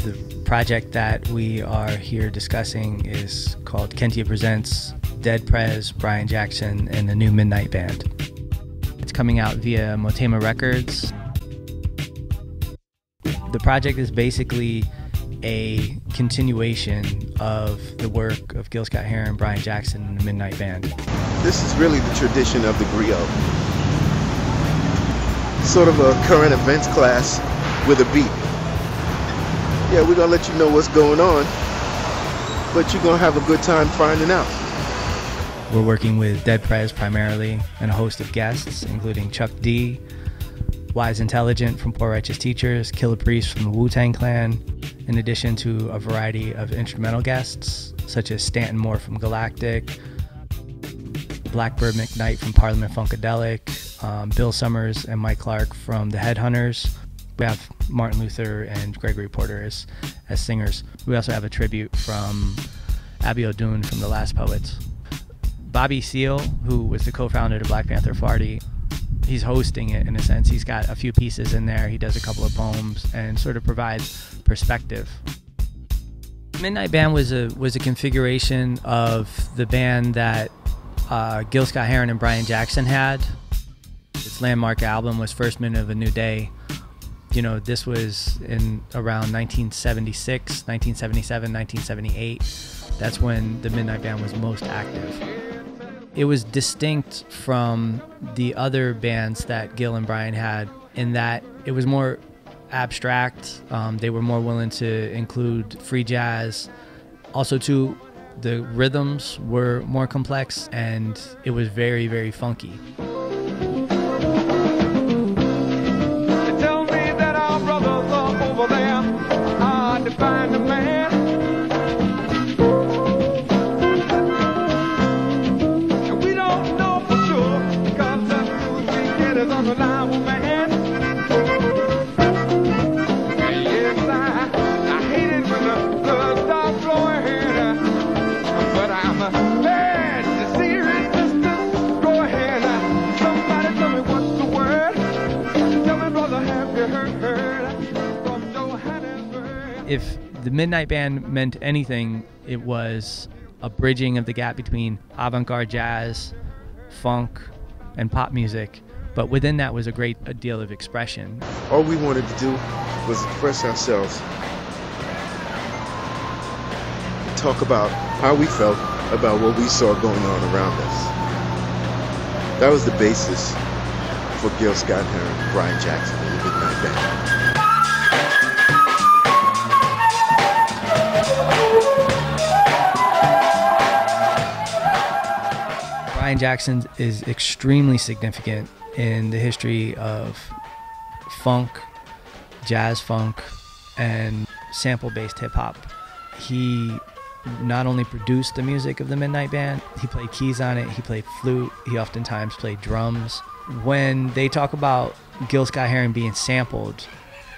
The project that we are here discussing is called Kentyah Presents Dead Prez, Brian Jackson, and the New McKnight Band. It's coming out via Motema Records. The project is basically a continuation of the work of Gil Scott-Heron, Brian Jackson, and the McKnight Band. This is really the tradition of the griot. Sort of a current events class with a beat. Yeah, we're gonna let you know what's going on, but you're gonna have a good time finding out. We're working with Dead Prez primarily and a host of guests, including Chuck D, Wise Intelligent from Poor Righteous Teachers, Killah from the Wu-Tang Clan, in addition to a variety of instrumental guests, such as Stanton Moore from Galactic, Blackbyrd McKnight from Parliament Funkadelic, Bill Summers and Mike Clark from the Headhunters. We have Martin Luther and Gregory Porter as singers. We also have a tribute from Abiodun from The Last Poets. Bobby Seale, who was the co-founder of the Black Panther Party, he's hosting it in a sense. He's got a few pieces in there. He does a couple of poems and sort of provides perspective. McKnight Band was a configuration of the band that Gil Scott-Heron and Brian Jackson had. Its landmark album was First Minute of a New Day. You know, this was in around 1976, 1977, 1978. That's when the McKnight Band was most active. It was distinct from the other bands that Gil and Brian had in that it was more abstract. They were more willing to include free jazz. Also, too, the rhythms were more complex and it was very, very funky. Find a man. And we don't know for sure because the news we get is on the line, man. Yes, I hate it when the starts flowing, but I'm glad to see your resistance. Go ahead, somebody tell me what's the word. Tell me, brother, have you heard? If the McKnight Band meant anything, it was a bridging of the gap between avant-garde jazz, funk, and pop music. But within that was a great deal of expression. All we wanted to do was express ourselves, talk about how we felt about what we saw going on around us. That was the basis for Gil Scott-Heron, Brian Jackson, and the McKnight Band. Brian Jackson is extremely significant in the history of funk, jazz funk, and sample-based hip-hop. He not only produced the music of the McKnight Band, he played keys on it, he played flute, he oftentimes played drums. When they talk about Gil Scott-Heron being sampled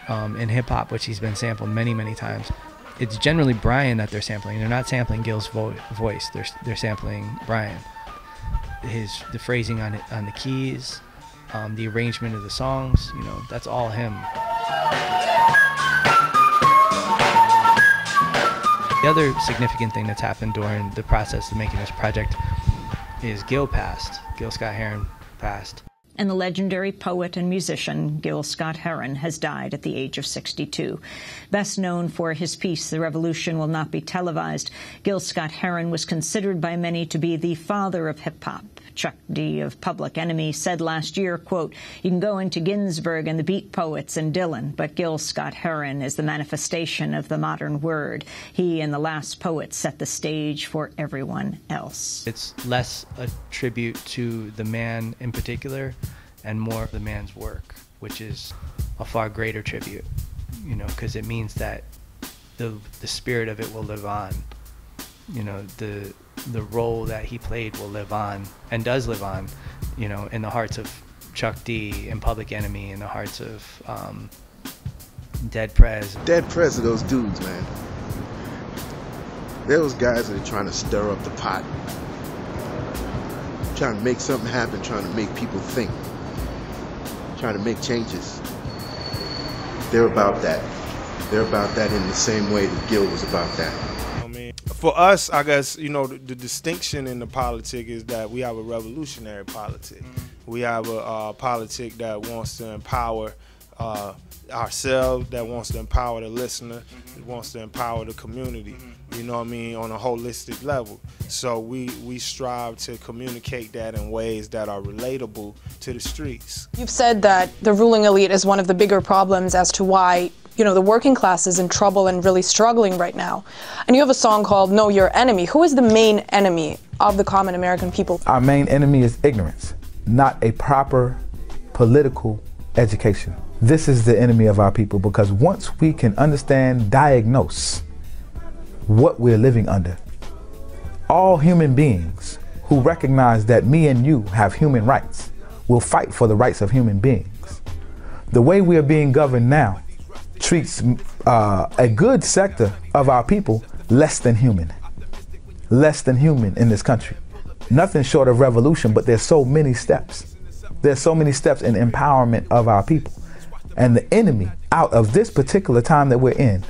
in hip-hop, which he's been sampled many, many times, it's generally Brian that they're sampling. They're not sampling Gil's voice, they're sampling Brian. The phrasing on the keys, the arrangement of the songs, you know, that's all him. The other significant thing that's happened during the process of making this project is Gil Scott-Heron passed. And the legendary poet and musician Gil Scott-Heron has died at the age of 62. Best known for his piece, "The Revolution Will Not Be Televised," Gil Scott-Heron was considered by many to be the father of hip-hop. Chuck D of Public Enemy said last year, quote, "You can go into Ginsberg and the Beat Poets and Dylan, but Gil Scott-Heron is the manifestation of the modern word. He and the Last Poets set the stage for everyone else." It's less a tribute to the man in particular and more of the man's work, which is a far greater tribute, you know, because it means that the spirit of it will live on. You know, the role that he played will live on and does live on, you know, in the hearts of Chuck D and Public Enemy, in the hearts of Dead Prez. Dead Prez are those dudes, man. They're those guys that are trying to stir up the pot, trying to make something happen, trying to make people think, trying to make changes. They're about that. They're about that in the same way that Gil was about that. For us, I guess, you know, the distinction in the politic is that we have a revolutionary politic. We have a politic that wants to empower ourselves, that wants to empower the listener, that wants to empower the community, you know what I mean, on a holistic level. So we strive to communicate that in ways that are relatable to the streets. You've said that the ruling elite is one of the bigger problems as to why, you know, the working class is in trouble and really struggling right now. And you have a song called Know Your Enemy. Who is the main enemy of the common American people? Our main enemy is ignorance, not a proper political education. This is the enemy of our people, because once we can understand, diagnose what we're living under, all human beings who recognize that me and you have human rights will fight for the rights of human beings. The way we are being governed now treats a good sector of our people less than human in this country. Nothing short of revolution, but there's so many steps. There's so many steps in empowerment of our people. And the enemy out of this particular time that we're in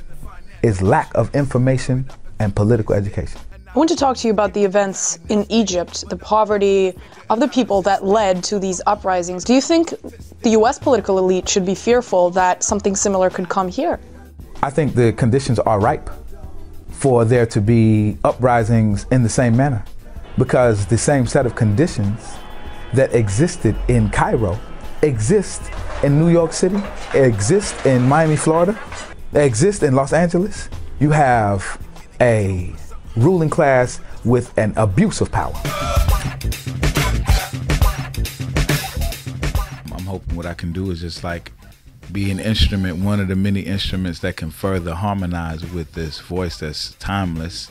is lack of information and political education. I want to talk to you about the events in Egypt, the poverty of the people that led to these uprisings. Do you think the U.S. political elite should be fearful that something similar could come here? I think the conditions are ripe for there to be uprisings in the same manner, because the same set of conditions that existed in Cairo exist in New York City, exist in Miami, Florida, exist in Los Angeles. You have a ruling class with an abuse of power. I'm hoping what I can do is just like be an instrument, one of the many instruments that can further harmonize with this voice that's timeless,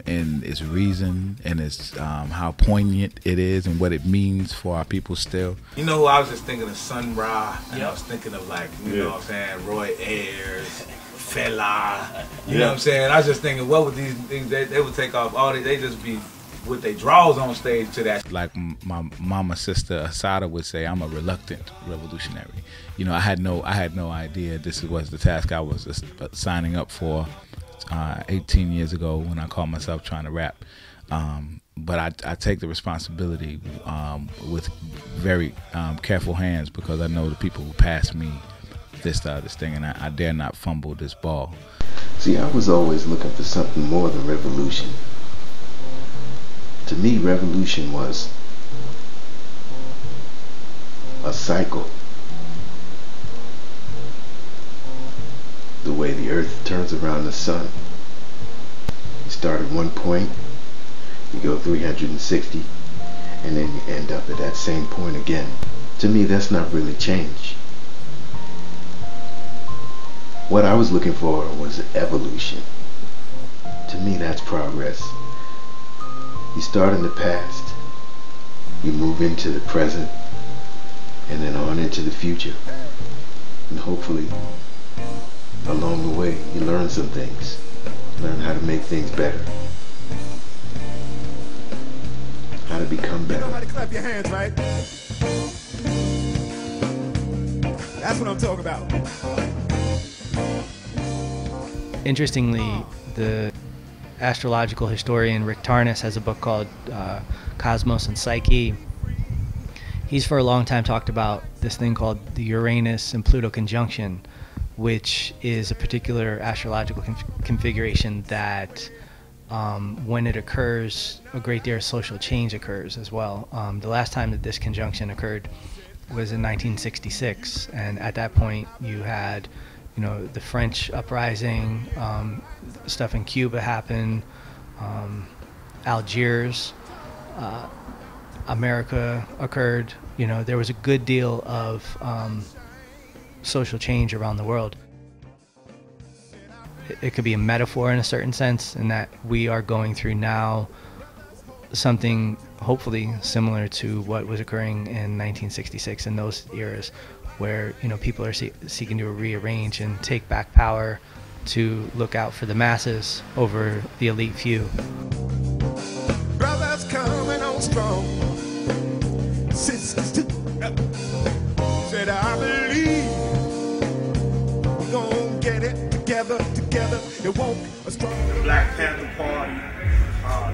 in its reason and its how poignant it is and what it means for our people still. You know who I was just thinking of? Sun Ra, and I was thinking of, like, you know what I'm saying, Roy Ayers, Fela, you know what I'm saying? I was just thinking, what would these things, they would take off all they just be with their draws on stage to that. Like my mama sister Asada would say, I'm a reluctant revolutionary. You know, I had no idea this was the task I was signing up for 18 years ago when I called myself trying to rap. But I take the responsibility with very careful hands, because I know the people who pass me this thing, and I dare not fumble this ball. See, I was always looking for something more than revolution. To me, revolution was a cycle. The way the earth turns around the sun. You start at one point, you go 360, and then you end up at that same point again. To me, that's not really change. What I was looking for was evolution. To me, that's progress. You start in the past, you move into the present, and then on into the future. And hopefully, along the way, you learn some things. Learn how to make things better. How to become better. You know how to clap your hands, right? That's what I'm talking about. Interestingly, the astrological historian Rick Tarnas has a book called Cosmos and Psyche. He's for a long time talked about this thing called the Uranus and Pluto conjunction, which is a particular astrological configuration that when it occurs, a great deal of social change occurs as well. The last time that this conjunction occurred was in 1966, and at that point you had, you know, the French uprising, stuff in Cuba happened, Algiers, America occurred. You know, there was a good deal of social change around the world. It could be a metaphor in a certain sense, in that we are going through now something hopefully similar to what was occurring in 1966 in those eras, where, you know, people are seeking to rearrange and take back power to look out for the masses over the elite few. Brothers coming on strong. Sisters too. Said I believe we're gonna get it. It won't the Black Panther Party,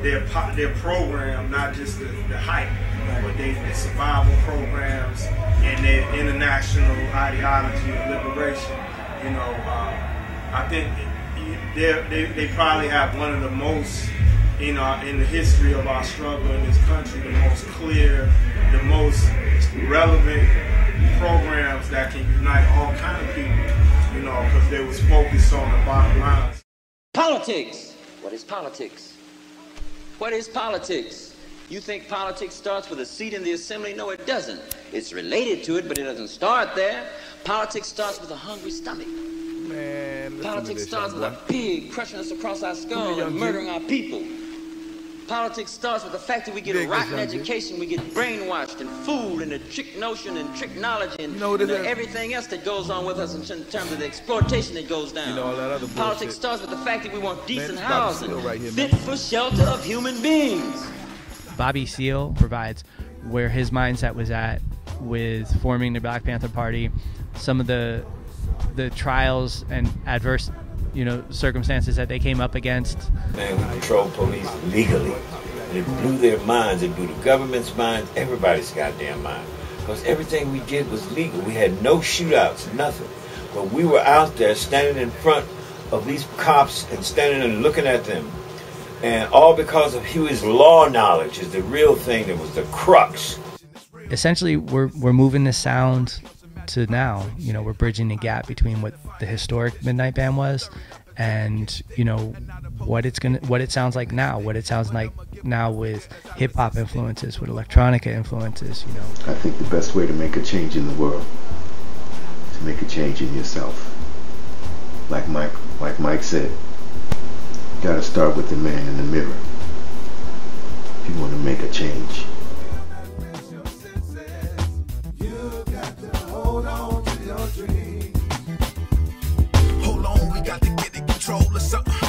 their program, not just the hype, but their survival programs and their international ideology of liberation. You know, I think they probably have one of the most, in the history of our struggle in this country, the most clear, the most relevant programs that can unite all kind of people, you know, because they was focused on the bottom line. Politics. What is politics? What is politics? You think politics starts with a seat in the assembly? No, it doesn't. It's related to it, but it doesn't start there. Politics starts with a hungry stomach. Man, politics starts with a pig crushing us across our skull and murdering our people. Politics starts with the fact that we get a rotten education, we get brainwashed and fooled and the trick notion and trick knowledge and everything else that goes on with us in terms of the exploitation that goes down. You know, all that other politics starts with the fact that we want decent housing, fit for shelter of human beings. Bobby Seale provides where his mindset was at with forming the Black Panther Party, some of the trials and adverse, you know, circumstances that they came up against. Man, we control police legally. And it blew their minds, it blew the government's minds, everybody's goddamn mind. Because everything we did was legal. We had no shootouts, nothing. But we were out there standing in front of these cops and standing and looking at them. And all because of Huey's law knowledge is the real thing that was the crux. Essentially, we're moving the sound to now. You know, we're bridging the gap between what the historic McKnight Band was and, you know, what it sounds like now, what it sounds like now with hip hop influences, with electronica influences, you know. I think the best way to make a change in the world is to make a change in yourself. Like Mike said, you gotta start with the man in the mirror if you want to make a change. Hold on, we got to get in control of something.